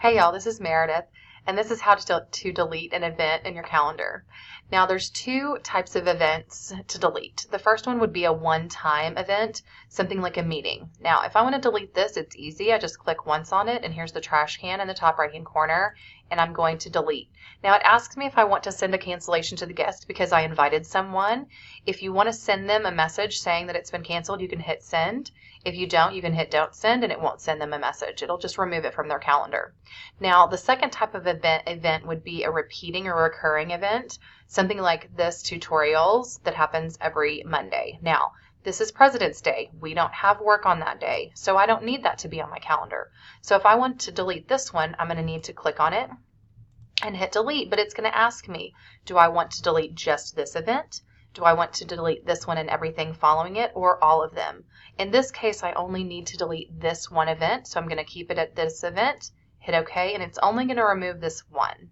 Hey y'all, this is Meredith, and this is how to delete an event in your calendar. Now there's two types of events to delete. The first one would be a one-time event, something like a meeting. Now if I want to delete this, it's easy. I just click once on it, and here's the trash can in the top right-hand corner, and I'm going to delete. Now it asks me if I want to send a cancellation to the guest because I invited someone. If you want to send them a message saying that it's been canceled, you can hit send. If you don't, you can hit don't send, and it won't send them a message. It'll just remove it from their calendar. Now, the second type of event would be a repeating or recurring event, something like this tutorials that happens every Monday. Now, this is President's Day. We don't have work on that day, so I don't need that to be on my calendar. So if I want to delete this one, I'm going to need to click on it and hit delete, but it's going to ask me, do I want to delete just this event? Do I want to delete this one and everything following it, or all of them? In this case, I only need to delete this one event, so I'm going to keep it at this event, hit OK, and it's only going to remove this one.